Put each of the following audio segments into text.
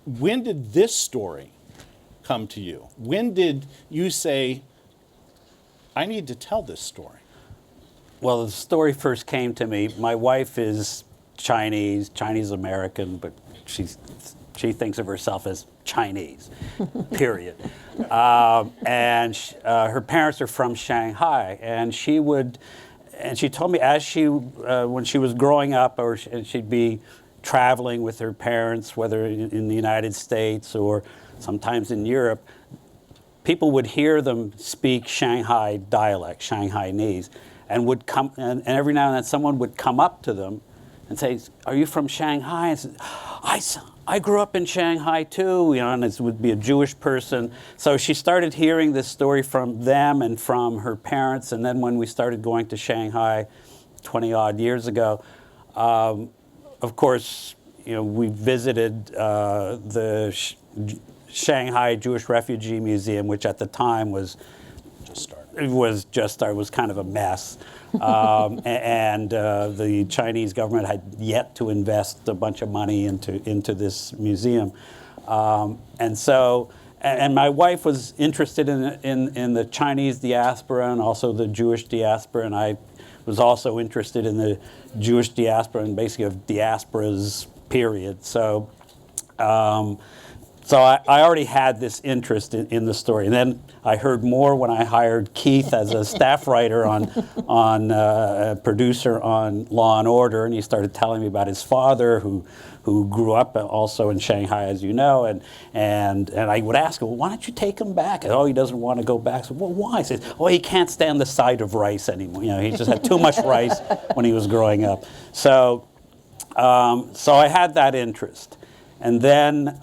when did this story come to you? When did you say, I need to tell this story? Well, the story first came to me. My wife is Chinese American, but she thinks of herself as Chinese, period. Her parents are from Shanghai, and she told me when she was growing up, she'd be traveling with her parents, whether in the United States or sometimes in Europe, people would hear them speak Shanghai dialect, Shanghainese, and every now and then someone would come up to them and say, "Are you from Shanghai?" And say, I grew up in Shanghai too, and it would be a Jewish person. So she started hearing this story from them and from her parents, and then when we started going to Shanghai 20 odd years ago, of course, we visited the Shanghai Jewish Refugee Museum, which at the time was was kind of a mess. And the Chinese government had yet to invest a bunch of money into this museum. And my wife was interested in the Chinese diaspora and also the Jewish diaspora, and I was also interested in the Jewish diaspora and basically of diasporas, period. So I already had this interest in the story. And then I heard more when I hired Keith as a staff writer on producer on Law and Order, and he started telling me about his father who grew up also in Shanghai, as you know, and I would ask him, well, why don't you take him back? And, he doesn't want to go back. So, well, why? He says, he can't stand the sight of rice anymore. He just had too much rice when he was growing up. So I had that interest. And then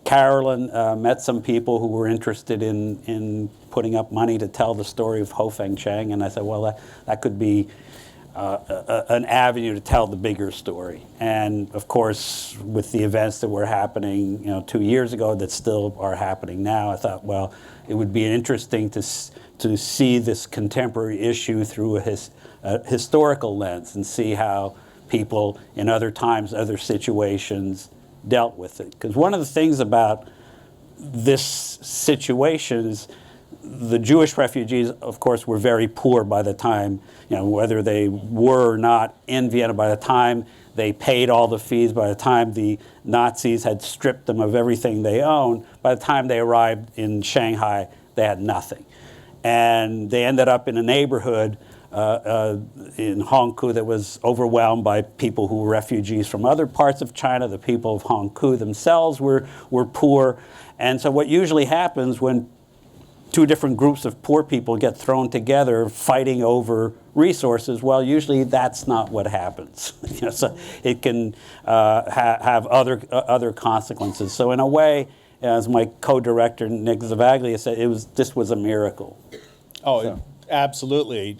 Carolyn met some people who were interested in putting up money to tell the story of Ho Feng Chang, and I said, well, that could be an avenue to tell the bigger story. And of course, with the events that were happening, 2 years ago that still are happening now, I thought, well, it would be interesting to see this contemporary issue through a historical lens and see how people in other times, other situations dealt with it. Because one of the things about this situation is the Jewish refugees, of course, were very poor by the time, whether they were or not in Vienna, by the time they paid all the fees, by the time the Nazis had stripped them of everything they owned, by the time they arrived in Shanghai, they had nothing. And they ended up in a neighborhood in Hongkou that was overwhelmed by people who were refugees from other parts of China. The people of Hongkou themselves were poor. And so what usually happens when two different groups of poor people get thrown together fighting over resources, well, usually that's not what happens. So it can have other consequences. So in a way, as my co-director Nick Zavaglia said, this was a miracle. Absolutely,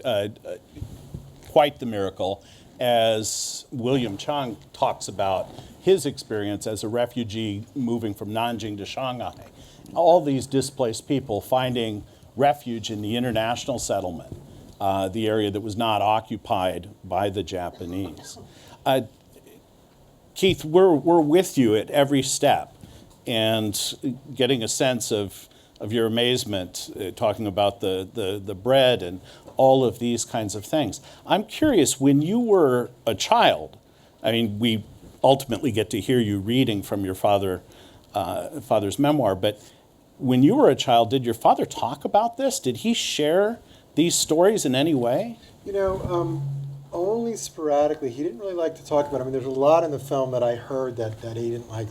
quite the miracle. As William Chang talks about his experience as a refugee moving from Nanjing to Shanghai, all these displaced people finding refuge in the international settlement, the area that was not occupied by the Japanese. Keith, we're with you at every step, and getting a sense of your amazement, talking about the bread and all of these kinds of things. I'm curious, when you were a child, we ultimately get to hear you reading from your father's memoir, but when you were a child, did your father talk about this? Did he share these stories in any way? Only sporadically. He didn't really like to talk about it. There's a lot in the film that I heard that he didn't like,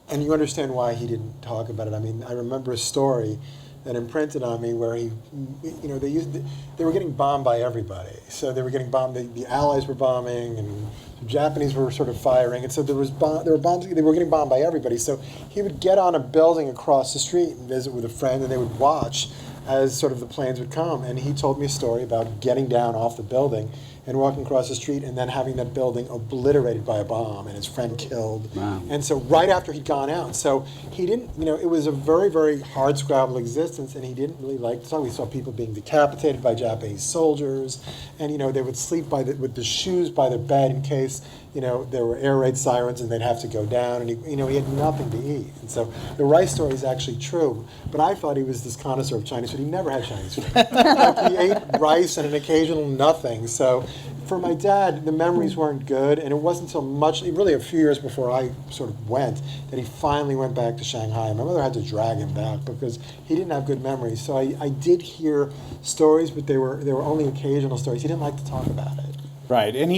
and you understand why he didn't talk about it. I remember a story that imprinted on me where they were getting bombed by everybody. So they were getting bombed. The Allies were bombing, and the Japanese were sort of firing, and so they were getting bombed by everybody. So he would get on a building across the street and visit with a friend, and they would watch as sort of the planes would come. And he told me a story about getting down off the building and walking across the street and then having that building obliterated by a bomb and his friend killed. Wow. And so right after he'd gone out, so he didn't, it was a very, very hard scrabble existence, and he didn't really like to talk. We saw people being decapitated by Japanese soldiers, and they would sleep with the shoes by their bed in case there were air raid sirens and they'd have to go down, and he had nothing to eat. And so the rice story is actually true, but I thought he was this connoisseur of Chinese food. He never had Chinese food. Like, he ate rice and an occasional nothing. So for my dad, the memories weren't good, and it wasn't until really a few years before I sort of went, that he finally went back to Shanghai. My mother had to drag him back because he didn't have good memories. So I did hear stories, but they were only occasional stories. He didn't like to talk about it. Right, and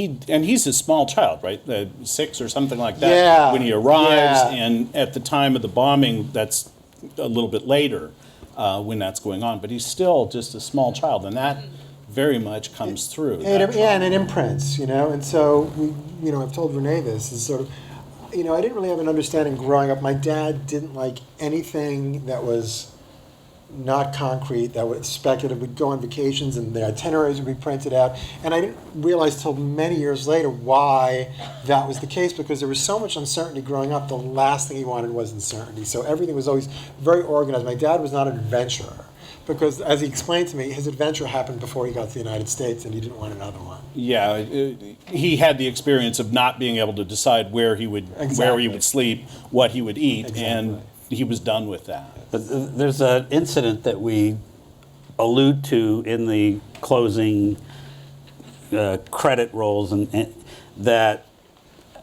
he's a small child, right? 6 or something like that. Yeah. When he arrives, Yeah. and at the time of the bombing, that's a little bit later when that's going on. But he's still just a small child, and that very much comes through. And it imprints, And so I've told René this is sort of, I didn't really have an understanding growing up. My dad didn't like anything that was not concrete, that was speculative. We'd go on vacations and the itineraries would be printed out. And I didn't realize till many years later why that was the case, because there was so much uncertainty growing up. The last thing he wanted was uncertainty. So everything was always very organized. My dad was not an adventurer, because as he explained to me, his adventure happened before he got to the United States and he didn't want another one. Yeah, he had the experience of not being able to decide where he would sleep, what he would eat, and he was done with that. There's an incident that we allude to in the closing credit rolls, and that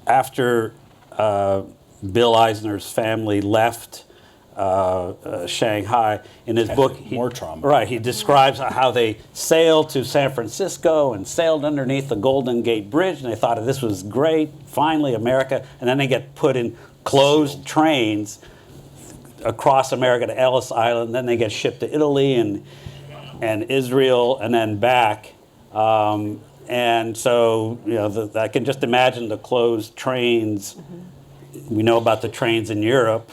after Bill Eisner's family left Shanghai, in his book, more trauma. Right, he describes how they sailed to San Francisco and sailed underneath the Golden Gate Bridge, and they thought this was great, finally America, and then they get put in closed trains across America to Ellis Island, then they get shipped to Italy and Israel, and then back. And so, I can just imagine the closed trains. Mm-hmm. We know about the trains in Europe.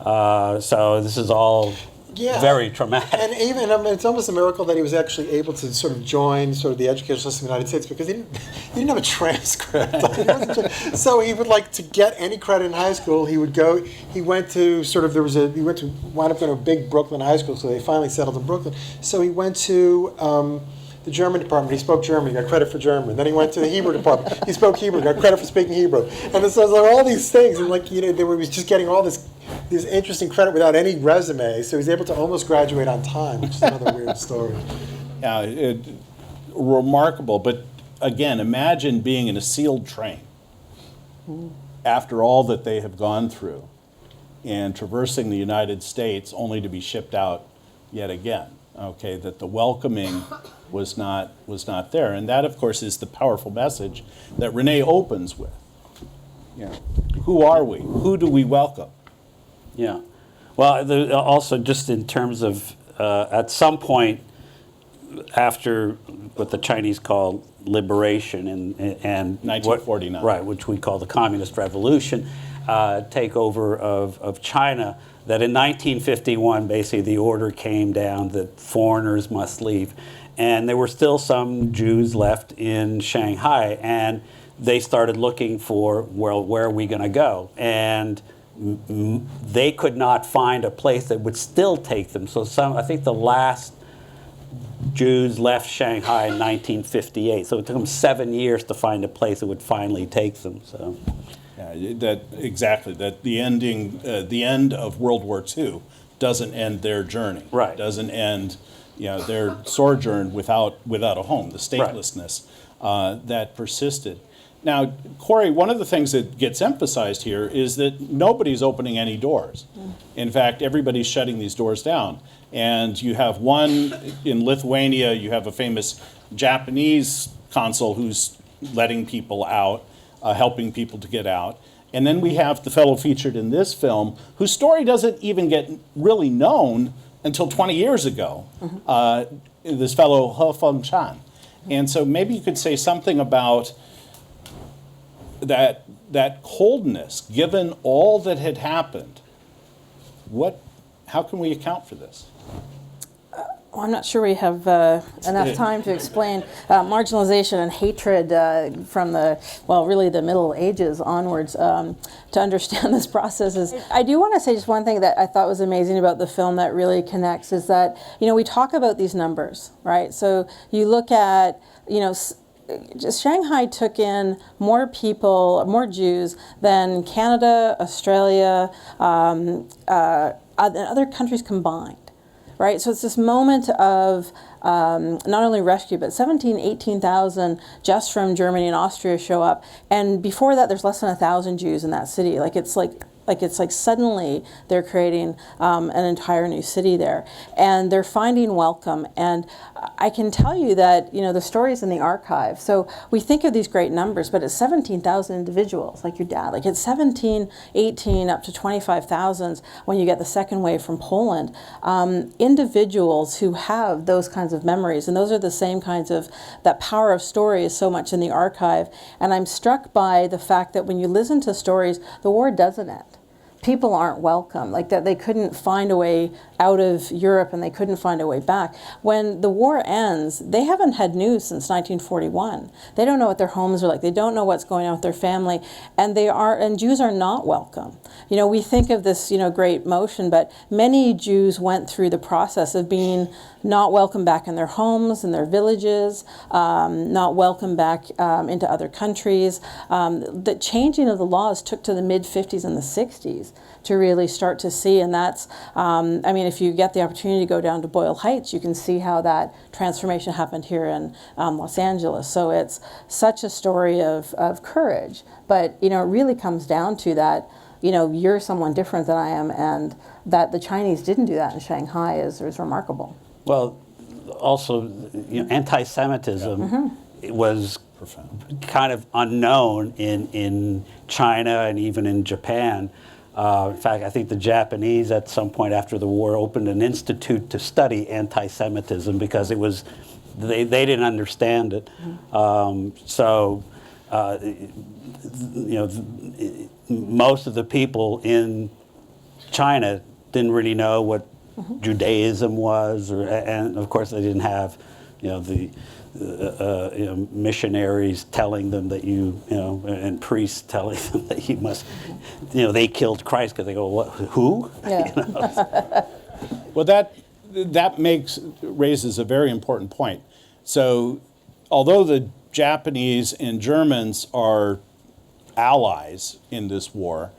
So this is all very traumatic. And even, it's almost a miracle that he was actually able to sort of join sort of the educational system of the United States, because he didn't have a transcript. So he would to get any credit in high school, he would go, he went to wound up going to a big Brooklyn high school, so they finally settled in Brooklyn. So he went to the German department, he spoke German, he got credit for German. Then he went to the Hebrew department, he spoke Hebrew, got credit for speaking Hebrew. And so all these things, and he was just getting all this interesting credit without any resume, so he's able to almost graduate on time, which is another weird story. Yeah, remarkable. But again, imagine being in a sealed train after all that they have gone through and traversing the United States only to be shipped out yet again. Okay, that the welcoming was not there. And that, of course, is the powerful message that René opens with. Who are we? Who do we welcome? Yeah. Well, also just in terms of at some point after what the Chinese call liberation and 1949, right, which we call the Communist Revolution, takeover of China, that in 1951 basically the order came down that foreigners must leave, and there were still some Jews left in Shanghai, and they started looking for, well, where are we going to go? And they could not find a place that would still take them. So I think the last Jews left Shanghai in 1958. So it took them 7 years to find a place that would finally take them. So, yeah, that the end of World War II doesn't end their journey. Right. Doesn't end, their sojourn without a home. The statelessness that persisted. Now, Corey, one of the things that gets emphasized here is that nobody's opening any doors. In fact, everybody's shutting these doors down. And you have one in Lithuania, you have a famous Japanese consul who's letting people out, helping people to get out. And then we have the fellow featured in this film, whose story doesn't even get really known until 20 years ago, this fellow He Feng-chan. And so maybe you could say something about that coldness, given all that had happened. How can we account for this? Well, I'm not sure we have enough time to explain marginalization and hatred from really the Middle Ages onwards to understand this process. I do want to say just one thing that I thought was amazing about the film that really connects is that, we talk about these numbers, right? So you look at, just Shanghai took in more people, more Jews than Canada, Australia, and other countries combined. Right, so it's this moment of not only rescue, but 18,000 just from Germany and Austria show up, and before that, there's less than 1,000 Jews in that city. It's like suddenly they're creating an entire new city there, and they're finding welcome. And I can tell you that the stories in the archive. So we think of these great numbers, but it's 17,000 individuals, like your dad. Like it's 17, 18, up to 25,000 when you get the second wave from Poland. Individuals who have those kinds of memories, and those are the same kinds of, that power of story is so much in the archive. And I'm struck by the fact that when you listen to stories, the war doesn't end. People aren't welcome, like that they couldn't find a way out of Europe and they couldn't find a way back. When the war ends, they haven't had news since 1941. They don't know what their homes are like. They don't know what's going on with their family, and Jews are not welcome. We think of this, great motion, but many Jews went through the process of being not welcome back in their homes, in their villages, not welcome back into other countries. The changing of the laws took to the mid-50s and the 60s to really start to see, and that's, if you get the opportunity to go down to Boyle Heights, you can see how that transformation happened here in Los Angeles. So it's such a story of courage, but it really comes down to that, you're someone different than I am, and that the Chinese didn't do that in Shanghai is remarkable. Well, also, anti-Semitism it was Profound. kind of unknown in China and even in Japan. In fact, I think the Japanese at some point after the war opened an institute to study anti-Semitism because they didn't understand it. Most of the people in China didn't really know what Judaism was, and of course they didn't have, the missionaries telling them that and priests telling them that you must, they killed Christ because they go, what, who? Yeah. Well, that raises a very important point. So, although the Japanese and Germans are allies in this war,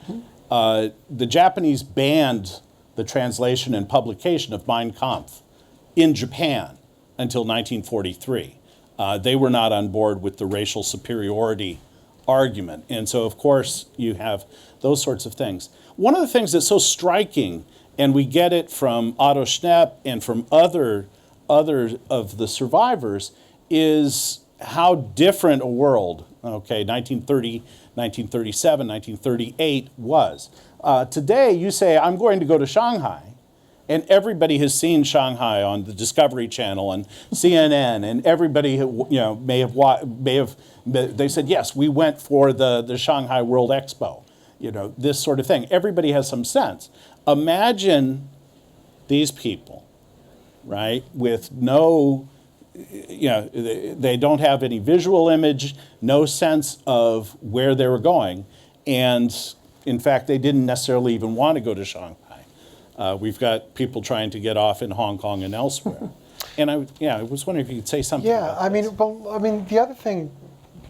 the Japanese banned the translation and publication of Mein Kampf in Japan until 1943. They were not on board with the racial superiority argument. And so, of course, you have those sorts of things. One of the things that's so striking, and we get it from Otto Schnepp and from other of the survivors, is how different a world, 1930, 1937, 1938 was. Today, you say, I'm going to go to Shanghai, and everybody has seen Shanghai on the Discovery Channel and CNN, and everybody they said, yes, we went for the Shanghai World Expo, this sort of thing. Everybody has some sense. Imagine these people, right, with no, they don't have any visual image, no sense of where they were going, and in fact, they didn't necessarily even want to go to Shanghai. We've got people trying to get off in Hong Kong and elsewhere. And I was wondering if you could say something about this. The other thing,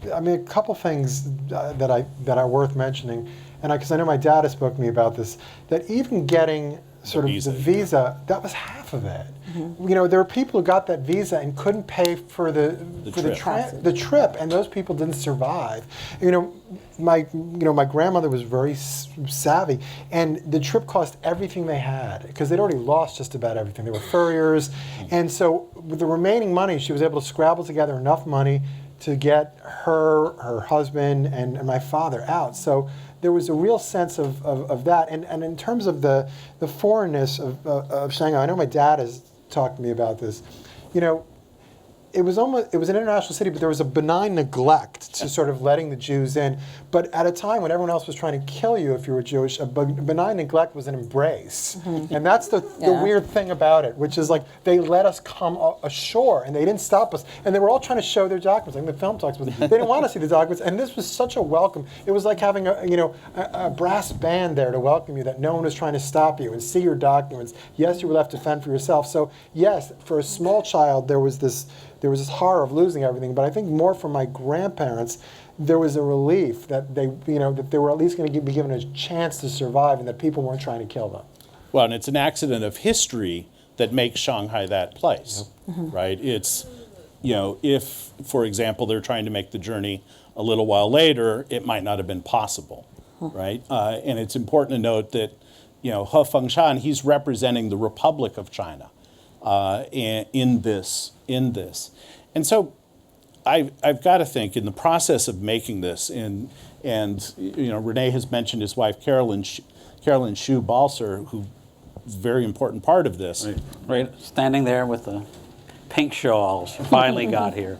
a couple things that are worth mentioning, and because I know my dad has spoken to me about this, that even getting the visa, that was half of it. There were people who got that visa and couldn't pay for the trip, and those people didn't survive. My grandmother was very savvy, and the trip cost everything they had because they'd already lost just about everything. They were furriers, and so with the remaining money, she was able to scrabble together enough money to get her husband, and my father out. So there was a real sense of that. And in terms of the foreignness of Shanghai, I know my dad has talked to me about this. It was an international city, but there was a benign neglect to sort of letting the Jews in. But at a time when everyone else was trying to kill you if you were Jewish, a benign neglect was an embrace. And that's the weird thing about it, which is like they let us come ashore and they didn't stop us. And they were all trying to show their documents. Like the film talks about, they didn't want to see the documents. And this was such a welcome. It was like having a brass band there to welcome you, that no one was trying to stop you and see your documents. Yes, you were left to fend for yourself. So yes, for a small child, there was this there was this horror of losing everything. But I think more for my grandparents, there was a relief that that they were at least going to be given a chance to survive, and that people weren't trying to kill them. Well, and it's an accident of history that makes Shanghai that place, right? It's, if, for example, they're trying to make the journey a little while later, it might not have been possible, right? And it's important to note that, He Fengshan, he's representing the Republic of China in this. And so I've got to think in the process of making this, and René has mentioned his wife, Carolyn Shu Balcer, who is a very important part of this. Right, standing there with the pink shawl. She finally got here.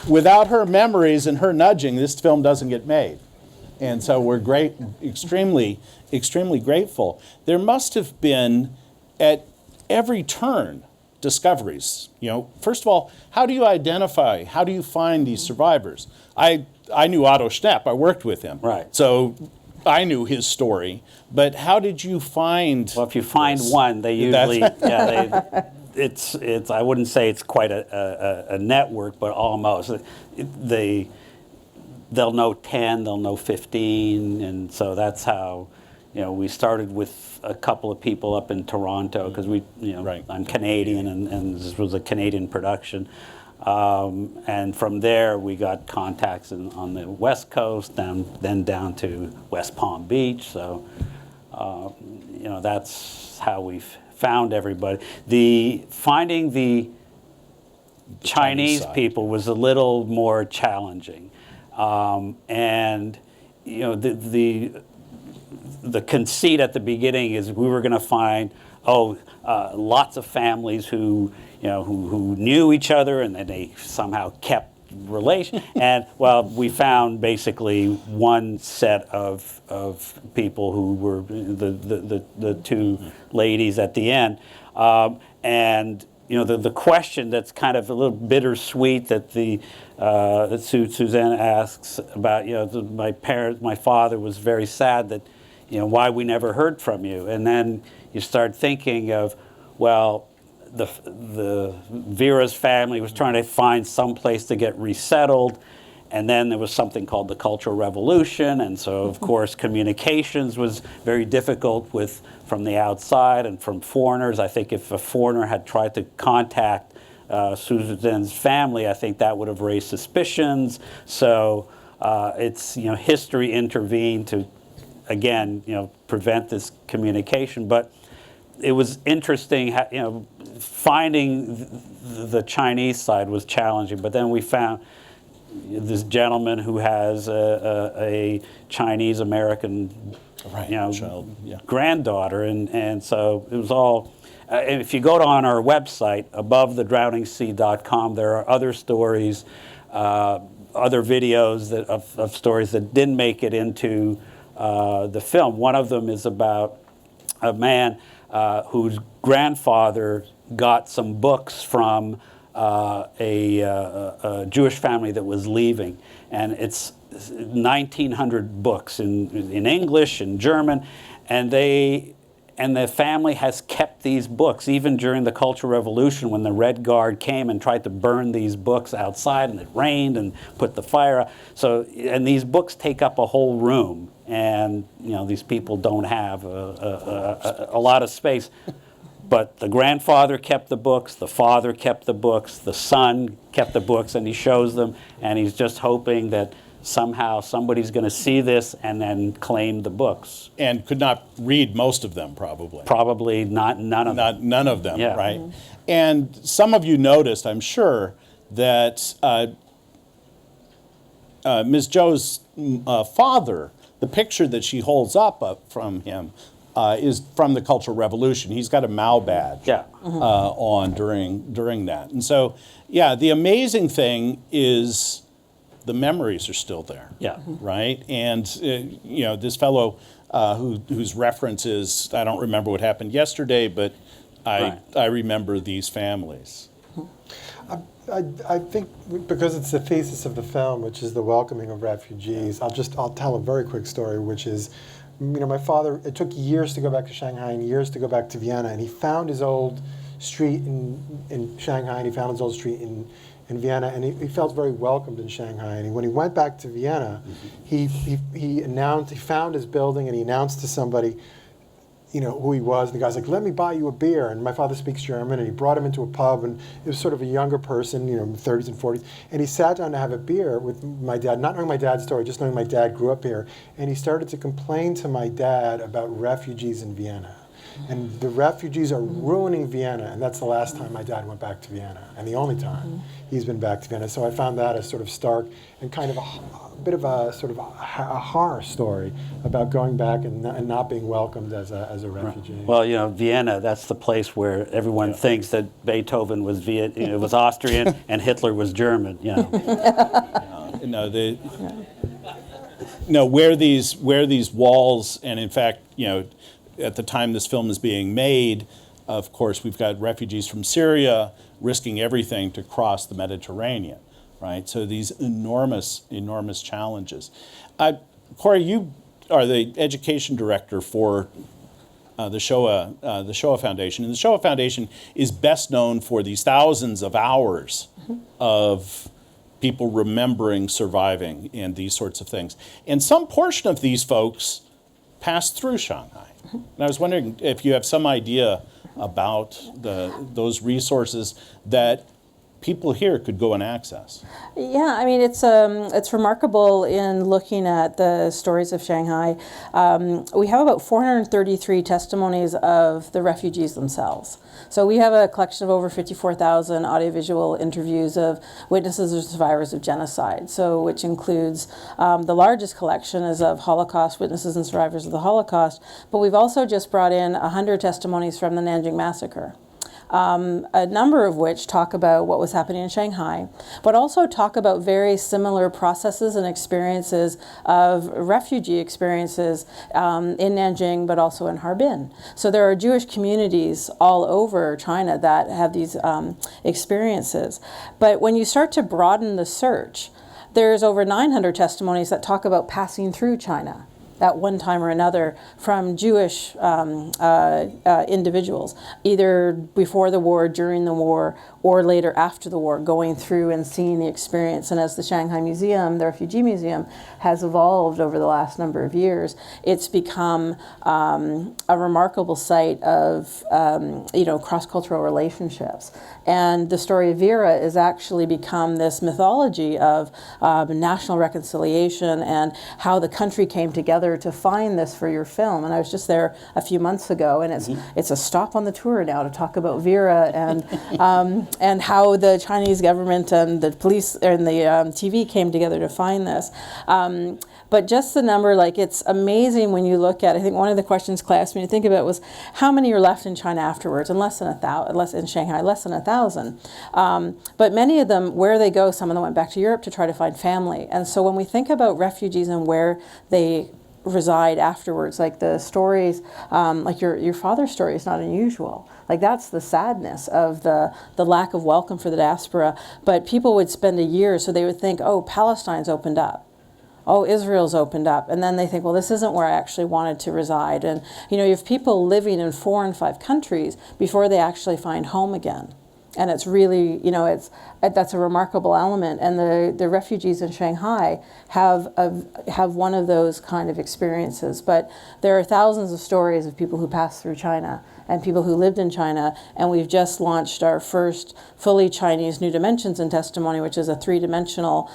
Without her memories and her nudging, this film doesn't get made. And so we're extremely grateful. There must have been, at every turn, discoveries. First of all, how do you find these survivors? I knew Otto Schnepp, I worked with him. Right. So I knew his story, but how did you find? Well, if you find one, they usually, it's. I wouldn't say it's quite a network, but almost. They'll know 10, they'll know 15, and so that's how, we started with a couple of people up in Toronto because Right. I'm Canadian, and this was a Canadian production. And from there, we got contacts on the West Coast, then down to West Palm Beach. So, that's how we've found everybody. Finding the Chinese side. people was a little more challenging, and the conceit at the beginning is we were going to find lots of families who knew each other, and then they somehow kept relation. And we found basically one set of people who were the two ladies at the end, and the question that's kind of a little bittersweet that that Suzanne asks about, my father was very sad that why we never heard from you, and then you start thinking of, the Vera's family was trying to find some place to get resettled, and then there was something called the Cultural Revolution, and so of course communications was very difficult from the outside and from foreigners. I think if a foreigner had tried to contact Suzanne's family, I think that would have raised suspicions. So it's history intervened to again prevent this communication, but it was interesting, finding the Chinese side was challenging, but then we found this gentleman who has a Chinese American child, granddaughter, and so it was all. If you go on our website, abovethedraowningsea.com, there are other stories, other videos of stories that didn't make it into the film. One of them is about a man whose grandfather got some books from a Jewish family that was leaving, and it's 1,900 books in English and German, and the family has kept these books even during the Cultural Revolution when the Red Guard came and tried to burn these books outside, and it rained and put the fire out. So, and these books take up a whole room, and these people don't have a lot of space. But the grandfather kept the books, the father kept the books, the son kept the books, and he shows them, and he's just hoping that somehow somebody's going to see this and then claim the books. And could not read most of them, probably. Probably none of them. None of them, Yeah. right? And some of you noticed, I'm sure, that Ms. Zhou's father, the picture that she holds up from him, is from the Cultural Revolution. He's got a Mao badge on during that. And so, the amazing thing is the memories are still there. Yeah. Right? And, this fellow whose reference is, I don't remember what happened yesterday, but I remember these families. I think because it's the thesis of the film, which is the welcoming of refugees, I'll tell a very quick story, which is, my father, it took years to go back to Shanghai and years to go back to Vienna, and he found his old street in Shanghai, and he found his old street in Vienna, and he felt very welcomed in Shanghai. And when he went back to Vienna, he found his building, and he announced to somebody, who he was. And the guy's like, "Let me buy you a beer." And my father speaks German, and he brought him into a pub, and it was sort of a younger person, 30s and 40s. And he sat down to have a beer with my dad, not knowing my dad's story, just knowing my dad grew up here. And he started to complain to my dad about refugees in Vienna. And the refugees are ruining Vienna, and that's the last time my dad went back to Vienna, and the only time he's been back to Vienna. So I found that as sort of stark and kind of a bit of a sort of a horror story about going back and not being welcomed as a refugee. Well, Vienna, that's the place where everyone thinks that Beethoven was was Austrian and Hitler was German. Where these walls, and in fact, at the time this film is being made, of course, we've got refugees from Syria risking everything to cross the Mediterranean, right? So these enormous, enormous challenges. Corey, you are the education director for the Shoah Foundation, and the Shoah Foundation is best known for these thousands of hours of people remembering, surviving, and these sorts of things. And some portion of these folks passed through Shanghai. And I was wondering if you have some idea about those resources that people here could go and access. Yeah, I mean, it's remarkable in looking at the stories of Shanghai. We have about 433 testimonies of the refugees themselves. So we have a collection of over 54,000 audiovisual interviews of witnesses or survivors of genocide, which includes the largest collection is of Holocaust witnesses and survivors of the Holocaust, but we've also just brought in 100 testimonies from the Nanjing Massacre. A number of which talk about what was happening in Shanghai, but also talk about very similar processes and experiences of refugee experiences in Nanjing, but also in Harbin. So there are Jewish communities all over China that have these experiences. But when you start to broaden the search, there's over 900 testimonies that talk about passing through China at one time or another from Jewish individuals, either before the war, during the war, or later after the war, going through and seeing the experience. And as the Shanghai Museum, the Refugee Museum, has evolved over the last number of years, it's become a remarkable site of cross-cultural relationships. And the story of Vera has actually become this mythology of national reconciliation and how the country came together to find this for your film. And I was just there a few months ago, and it's a stop on the tour now to talk about Vera and how the Chinese government and the police and the TV came together to find this. But just the number, it's amazing when you look at, I think one of the questions Clay asked me to think about was how many are left in China afterwards, and in Shanghai, less than 1,000. But many of them, where they go, some of them went back to Europe to try to find family. And so when we think about refugees and where they reside afterwards, like the stories, like your father's story is not unusual. Like that's the sadness of the lack of welcome for the diaspora. But people would spend a year, so they would think, oh, Palestine's opened up. Oh, Israel's opened up. And then they think, well, this isn't where I actually wanted to reside. And, you have people living in 4 and 5 countries before they actually find home again. And it's really, that's a remarkable element. And the refugees in Shanghai have one of those kind of experiences. But there are thousands of stories of people who passed through China and people who lived in China. And we've just launched our first fully Chinese New Dimensions in Testimony, which is a 3-dimensional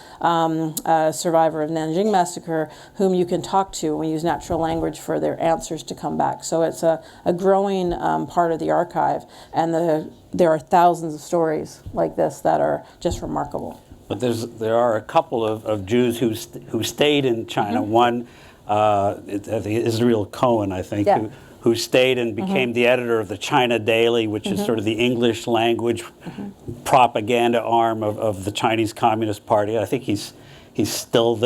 survivor of Nanjing Massacre whom you can talk to. And we use natural language for their answers to come back. So it's a growing part of the archive. And there are thousands of stories like this that are just remarkable. But there are a couple of Jews who stayed in China. One, Yisrael Cohen, I think, who stayed and became the editor of the China Daily, which is sort of the English language propaganda arm of the Chinese Communist Party. I think he's still,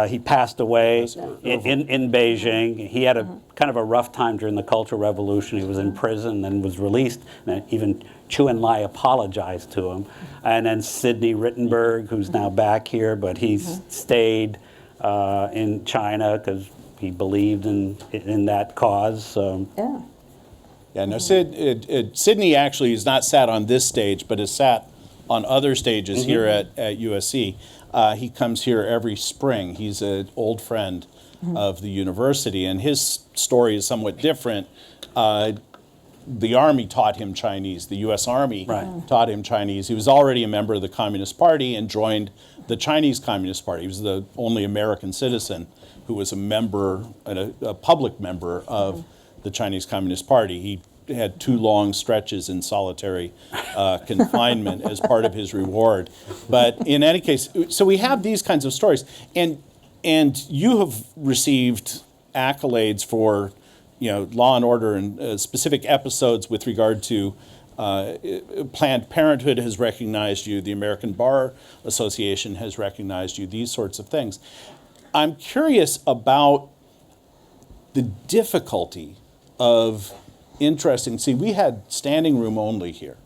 he passed away in Beijing. He had a kind of a rough time during the Cultural Revolution. He was in prison and was released. And even Chu Enlai apologized to him. And then Sidney Rettenberg, who's now back here, but he's stayed in China because he believed in that cause. Yeah, no, Sydney actually is not sat on this stage, but is sat on other stages here at USC. He comes here every spring. He's an old friend of the university, and his story is somewhat different. The Army taught him Chinese. The U.S. Army taught him Chinese. He was already a member of the Communist Party and joined the Chinese Communist Party. He was the only American citizen who was a member, a public member of the Chinese Communist Party. He had 2 long stretches in solitary confinement as part of his reward. But in any case, so we have these kinds of stories. And you have received accolades for, Law and Order and specific episodes with regard to Planned Parenthood has recognized you, the American Bar Association has recognized you, these sorts of things. I'm curious about the difficulty of see, we had standing room only here.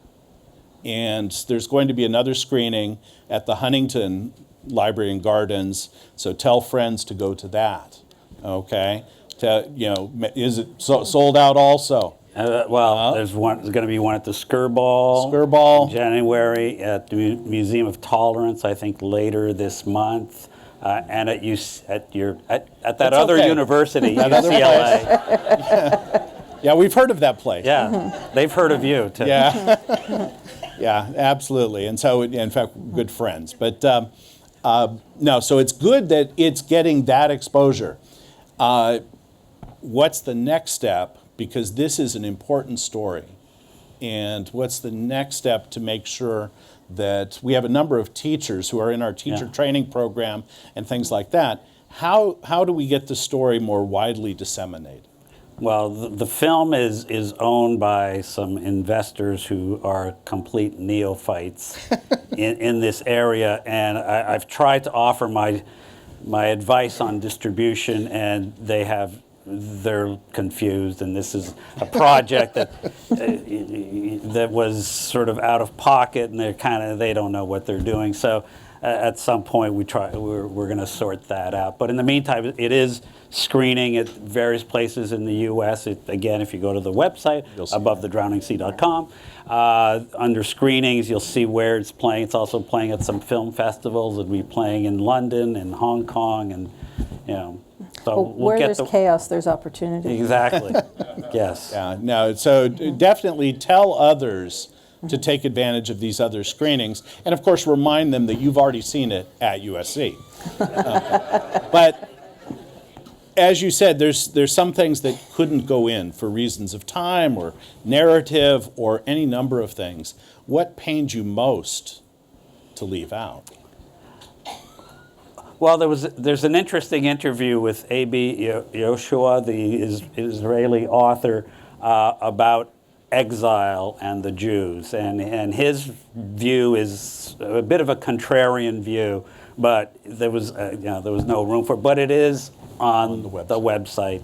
And there's going to be another screening at the Huntington Library and Gardens, so tell friends to go to that, okay? Is it sold out also? There's going to be one at the Skirball. Skirball. January at the Museum of Tolerance, I think later this month. And at that other university, UCLA. Yeah, we've heard of that place. Yeah, they've heard of you too. Yeah, yeah, absolutely. And so, in fact, good friends. But no, so it's good that it's getting that exposure. What's the next step? Because this is an important story. And what's the next step to make sure that we have a number of teachers who are in our teacher training program and things like that? How do we get the story more widely disseminated? Well, the film is owned by some investors who are complete neophytes in this area, and I've tried to offer my advice on distribution, and they're confused, and this is a project that was sort of out of pocket, and they don't know what they're doing. So at some point we're going to sort that out. But in the meantime, it is screening at various places in the U.S. Again, if you go to the website, abovethedrowningsea.com, under screenings, you'll see where it's playing. It's also playing at some film festivals. It'll be playing in London and Hong Kong, and so where there's chaos, there's opportunity. Exactly. Yes. Yeah. No. So definitely tell others to take advantage of these other screenings, and of course remind them that you've already seen it at USC. But as you said, there's some things that couldn't go in for reasons of time or narrative or any number of things. What pained you most to leave out? Well, there's an interesting interview with A.B. Yehoshua, the Israeli author, about exile and the Jews, and his view is a bit of a contrarian view, but there was no room for it. But it is on the website.